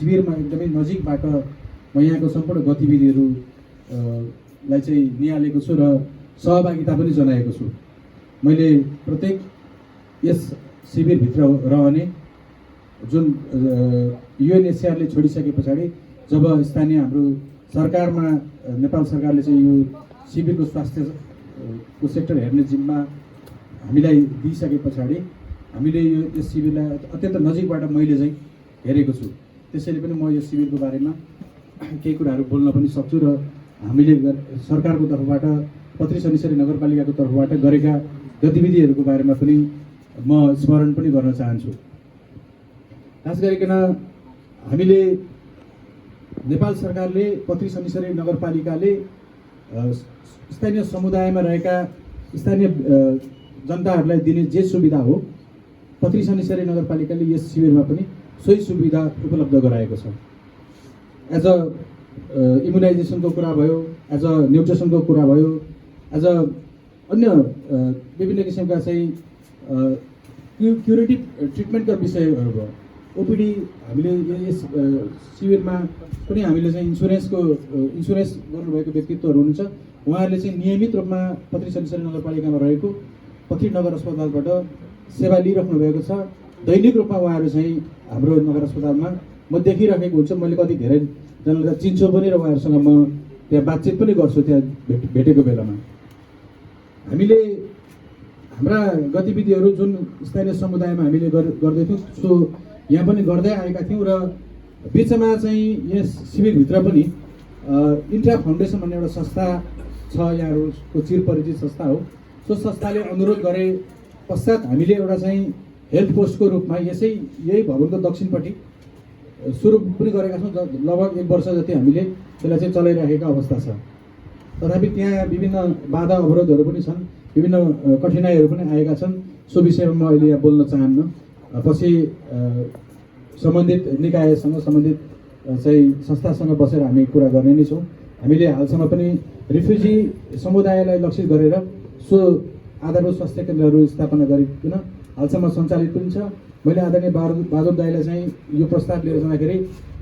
शिविरमा एकदमै नजिकबाट म यहाँको सम्पूर्ण गतिविधिहरू लाई चाहिँ निहालेको छु र सहभागिता पनि जनाएको छु। मैले प्रत्येक यस शिविरभित्र रहने जुन युएनएचसिआरले छोडिसके पछाडि जब स्थानीय हाम्रो सरकारमा नेपाल सरकारले चाहिँ यो शिविरको स्वास्थ्यको सेक्टर हेर्ने जिम्मा हामीलाई दिइसके पछाडि हामीले यस शिविरलाई अत्यन्त नजिकबाट मैले चाहिँ हेरेको छु। त्यसैले पनि म यस शिविरको बारेमा केही कुराहरू बोल्न पनि सक्छु र हामीले सरकारको तर्फबाट पत्री शनिश्चरी नगरपालिकाको तर्फबाट गरेका गतिविधिहरूको बारेमा पनि म स्मरण पनि गर्न चाहन्छु। खास गरिकन हामीले नेपाल सरकारले पत्री शनिश्चरी नगरपालिकाले स्थानीय समुदायमा रहेका स्थानीय जनताहरूलाई दिने जे सुविधा हो पत्री शनिश्चरी नगरपालिकाले यस शिविरमा पनि सोही सुविधा उपलब्ध गराएको छ। एज अ इम्युनाइजेसनको कुरा भयो, एज अ न्युट्रिसनको कुरा भयो, एज अ अन्य विभिन्न किसिमका चाहिँ क्युरेटिभ ट्रिटमेन्टका विषयहरू भयो। ओपिडी हामीले यस शिविरमा पनि हामीले चाहिँ इन्सुरेन्स गर्नुभएको व्यक्तित्वहरू हुनुहुन्छ। उहाँहरूले चाहिँ नियमित रूपमा पत्री शनिश्चरी नगरपालिकामा रहेको पत्री नगर अस्पतालबाट सेवा लिइराख्नु भएको छ। दैनिक रूपमा उहाँहरू चाहिँ हाम्रो नगर अस्पतालमा म देखिराखेको हुन्छु। मैले कति धेरै जनालाई चिन्छु पनि र उहाँहरूसँग म त्यहाँ बातचित पनि गर्छु। त्यहाँ भेटेको बेलामा हामीले हाम्रा गतिविधिहरू जुन स्थानीय समुदायमा हामीले गर्दैथ्यौँ सो यहाँ पनि गर्दै आएका थियौँ र बिचमा चाहिँ यस शिविरभित्र पनि इन्ट्रा फाउन्डेसन भन्ने एउटा संस्था छ, यहाँहरूको चिरपरिचित संस्था हो। सो संस्थाले अनुरोध गरे पश्चात हामीले एउटा चाहिँ हेल्थ पोस्टको रूपमा यही भवनको दक्षिणपट्टि सुरु पनि गरेका छौँ। लगभग 1 वर्ष जति हामीले त्यसलाई चाहिँ चलाइराखेका अवस्था छ। तथापि त्यहाँ विभिन्न बाधा अवरोधहरू पनि छन्, विभिन्न कठिनाइहरू पनि आएका छन्। सो विषयमा म अहिले यहाँ बोल्न चाहन्न। पछि सम्बन्धित निकायसँग सम्बन्धित चाहिँ संस्थासँग बसेर हामी कुरा गर्ने नै छौँ। हामीले हालसम्म पनि रिफ्युजी समुदायलाई लक्षित गरेर सो आधारभूत स्वास्थ्य केन्द्रहरू स्थापना गरिकन हालसम्म सञ्चालित पनि छ। मैले आदरणीय बहादुर दाइलाई चाहिँ यो प्रस्ताव लिएर जाँदाखेरि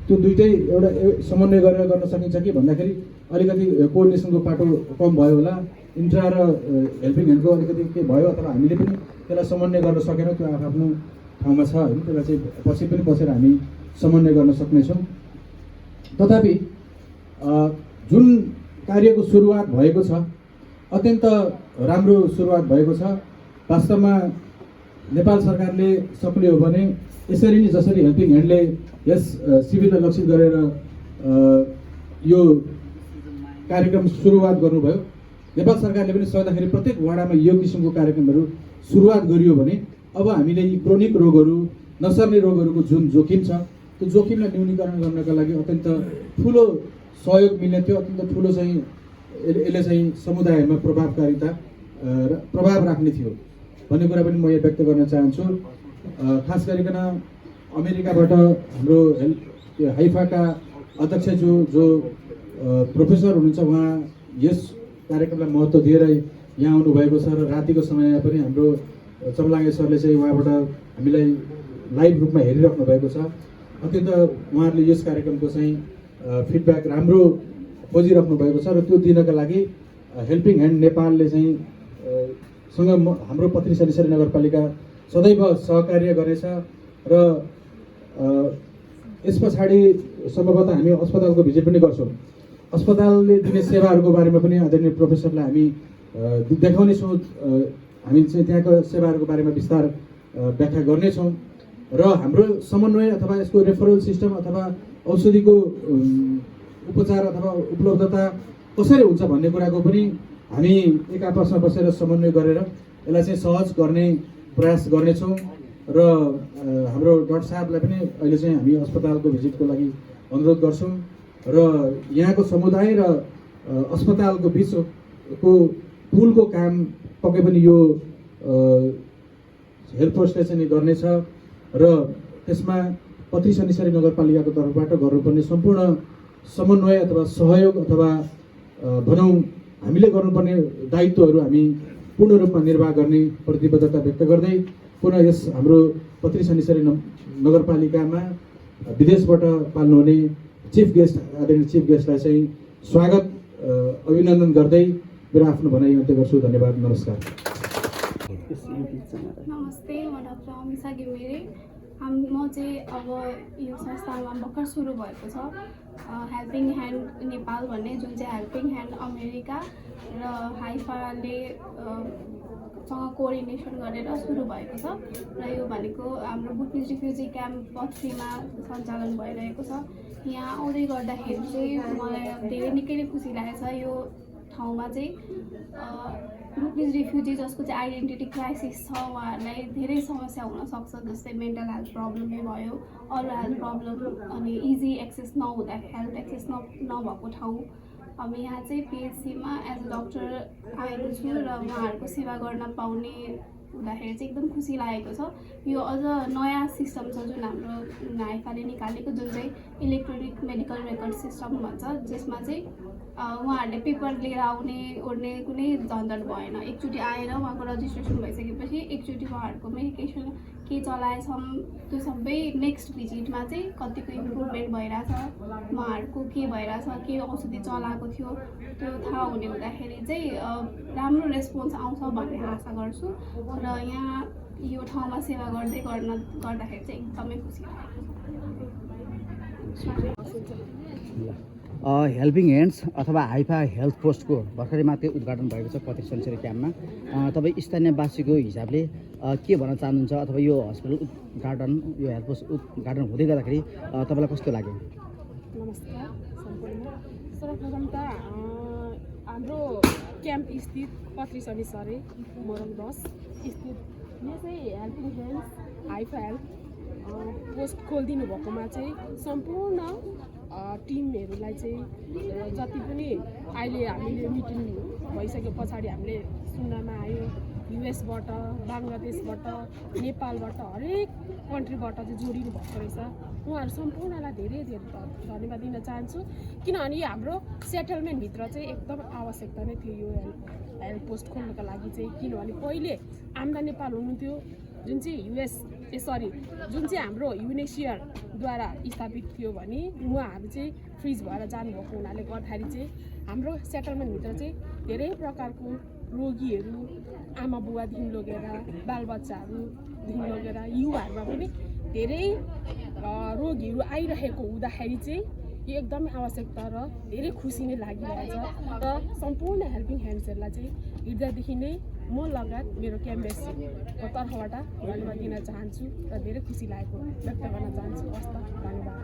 त्यो दुइटै एउटा समन्वय गरेर गर्न सकिन्छ कि भन्दाखेरि अलिकति कोअर्डिनेसनको पाटो कम भयो होला, इन्ट्रा र हेल्पिङ ह्यान्डको अलिकति के भयो अथवा हामीले पनि त्यसलाई समन्वय गर्न सकेनौँ। त्यो आफ्नो ठाउँमा छ होइन, त्यसलाई चाहिँ पछि पनि बसेर हामी समन्वय गर्न सक्नेछौँ। तथापि जुन कार्यको सुरुवात भएको छ अत्यन्त राम्रो सुरुवात भएको छ। वास्तवमा नेपाल सरकारले सक्ने हो भने यसरी नै जसरी हेल्पिङ ह्यान्डले यस शिविरलाई लक्षित गरेर यो कार्यक्रम सुरुवात गर्नुभयो, नेपाल सरकारले पनि सक्दाखेरि प्रत्येक वडामा यो किसिमको कार्यक्रमहरू सुरुवात गरियो भने अब हामीले यी क्रोनिक रोगहरू, नसर्ने रोगहरूको जुन जोखिम छ त्यो जोखिमलाई न्यूनीकरण गर्नका लागि अत्यन्त ठुलो सहयोग मिल्ने थियो। अत्यन्त ठुलो चाहिँ यसले चाहिँ समुदायमा प्रभाव राख्ने थियो भन्ने कुरा पनि म यहाँ व्यक्त गर्न चाहन्छु। खास गरिकन अमेरिकाबाट हाम्रो हाइफाका अध्यक्ष जो प्रोफेसर हुनुहुन्छ, उहाँ यस कार्यक्रमलाई महत्त्व दिएर यहाँ आउनुभएको छ र रातिको समयमा पनि हाम्रो चमलाङ्गे सरले चाहिँ उहाँबाट हामीलाई लाइभ रूपमा हेरिराख्नु भएको छ। अत्यन्त उहाँहरूले यस कार्यक्रमको चाहिँ फिडब्याक राम्रो खोजिराख्नु भएको छ र त्यो दिनका लागि हेल्पिङ ह्यान्ड नेपालले चाहिँ हाम्रो पत्री शनिश्चरी नगरपालिका सदैव सहकार्य गरेछ र यस पछाडि सम्भवतः हामी अस्पतालको भिजिट पनि गर्छौँ। अस्पतालले दिने सेवाहरूको बारेमा पनि आदरणीय प्रोफेसरलाई हामी देखाउनेछौँ। हामी चाहिँ त्यहाँको सेवाहरूको बारेमा विस्तार व्याख्या गर्नेछौँ र हाम्रो समन्वय अथवा यसको रेफरल सिस्टम अथवा औषधिको उपचार अथवा उपलब्धता कसरी हुन्छ भन्ने कुराको पनि हामी एक आपसमा बसेर समन्वय गरेर यसलाई चाहिँ सहज गर्ने प्रयास गर्नेछौँ र हाम्रो डाक्टर साहबलाई पनि अहिले चाहिँ हामी अस्पतालको भिजिटको लागि अनुरोध गर्छौँ र यहाँको समुदाय र अस्पतालको बिचको पुलको काम पक्कै पनि यो हेल्थ पोस्टले चाहिँ गर्नेछ र त्यसमा पत्री शनिश्चरी नगरपालिकाको तर्फबाट गर्नुपर्ने सम्पूर्ण समन्वय अथवा सहयोग अथवा भनौँ हामीले गर्नुपर्ने दायित्वहरू हामी पूर्ण रूपमा निर्वाह गर्ने प्रतिबद्धता व्यक्त गर्दै पुनः यस हाम्रो पत्री शनिश्चरी नगरपालिकामा विदेशबाट पाल्नुहुने चिफ गेस्ट आदरणीय चिफ गेस्टलाई चाहिँ स्वागत अभिनन्दन गर्दै मेरो आफ्नो भनाइ अन्त्य गर्छु। धन्यवाद, नमस्कार। नमस्ते, म डाक्टर अमिषा घिमिरे। म चाहिँ अब यो संस्थामा भर्खर सुरु भएको छ हेल्पिङ ह्यान्ड नेपाल भन्ने, जुन चाहिँ हेल्पिङ ह्यान्ड अमेरिका र हाइफाले सँग कोअर्डिनेसन गरेर सुरु भएको छ र यो भनेको हाम्रो बुटनिज रिफ्युजी क्याम्प पथ्रीमा सञ्चालन भइरहेको छ। यहाँ आउँदै गर्दाखेरि चाहिँ मलाई धेरै निकै नै खुसी लागेको छ। यो ठाउँमा चाहिँ बुटनिज रिफ्युजी जसको चाहिँ आइडेन्टिटी क्राइसिस छ, उहाँहरूलाई धेरै समस्या हुनसक्छ, जस्तै मेन्टल हेल्थ प्रब्लमै भयो, अरू हेल्थ प्रब्लम, अनि इजी एक्सेस नहुँदा हेल्थ एक्सेस नभएको ठाउँ। अब यहाँ चाहिँ पिएचसीमा एज अ डक्टर आएको छु र उहाँहरूको सेवा गर्न पाउने हुँदाखेरि चाहिँ एकदम खुसी लागेको छ। यो अझ नयाँ सिस्टम छ जुन हाम्रो हाइफाले निकालेको, जुन चाहिँ इलेक्ट्रोनिक मेडिकल रेकर्ड सिस्टम भन्छ, जसमा चाहिँ उहाँहरूले पेपर लिएर आउने ओर्ने कुनै झन्झट भएन। एकचोटि आएर उहाँको रजिस्ट्रेसन भइसकेपछि एकचोटि उहाँहरूको मेडिकेसन के चलाएछौँ त्यो सबै नेक्स्ट भिजिटमा चाहिँ कतिको इम्प्रुभमेन्ट भइरहेछ, उहाँहरूको के भइरहेछ, के औषधि चलाएको थियो त्यो थाहा हुने हुँदाखेरि चाहिँ राम्रो रेस्पोन्स आउँछ भन्ने आशा गर्छु र यहाँ यो ठाउँमा सेवा गर्दाखेरि चाहिँ एकदमै खुसी लाग्यो। हेल्पिङ ह्यान्ड्स अथवा हाइफा हेल्थ पोस्टको भर्खरै मात्रै उद्घाटन भएको छ पत्री सन्चरी क्याम्पमा। तपाईँ स्थानीयवासीको हिसाबले के भन्न चाहनुहुन्छ, अथवा यो हस्पिटल उद्घाटन, यो हेल्थ पोस्ट उद्घाटन हुँदै गर्दाखेरि तपाईँलाई कस्तो लाग्यो? नमस्कार सम्पूर्ण। सर्वप्रथम त हाम्रो क्याम्प स्थित पत्री सन्चरी मोरङ 10 स्थित यो चाहिँ helping hands Haifa health post खोलिदिनु भएकोमा चाहिँ सम्पूर्ण टिमहरूलाई चाहिँ जति पनि अहिले हामीले मिटिङ भइसके पछाडि हामीले सुन्नमा आयो युएसबाट, बङ्गलादेशबाट, नेपालबाट, हरेक कन्ट्रीबाट चाहिँ जोडिनु भएको रहेछ। उहाँहरू सम्पूर्णलाई धेरै धेरै धन्यवाद दिन चाहन्छु, किनभने यो हाम्रो सेटलमेन्टभित्र चाहिँ एकदम आवश्यकता नै थियो यो हेल्थ पोस्ट खोल्नको लागि चाहिँ। किनभने पहिले आम्दा नेपाल हुनुहुन्थ्यो, जुन चाहिँ जुन चाहिँ हाम्रो युनेसियरद्वारा स्थापित थियो भने उहाँहरू चाहिँ फ्रिज भएर जानुभएको हुनाले गर्दाखेरि चाहिँ हाम्रो सेटलमेन्टभित्र चाहिँ धेरै प्रकारको रोगीहरू, आमा बुवादेखि लगेर बालबच्चाहरूदेखि लगेर युवाहरूमा पनि धेरै रोगीहरू आइरहेको हुँदाखेरि चाहिँ यो एकदमै आवश्यकता र धेरै खुसी नै लागिरहेछ र सम्पूर्ण हेल्पिङ ह्यान्ड्सहरूलाई चाहिँ हृदयदेखि नै म लगायत मेरो क्याम्पसको तर्फबाट धन्यवाद दिन चाहन्छु र धेरै खुसी लागेको व्यक्त गर्न चाहन्छु। हस् त, धन्यवाद।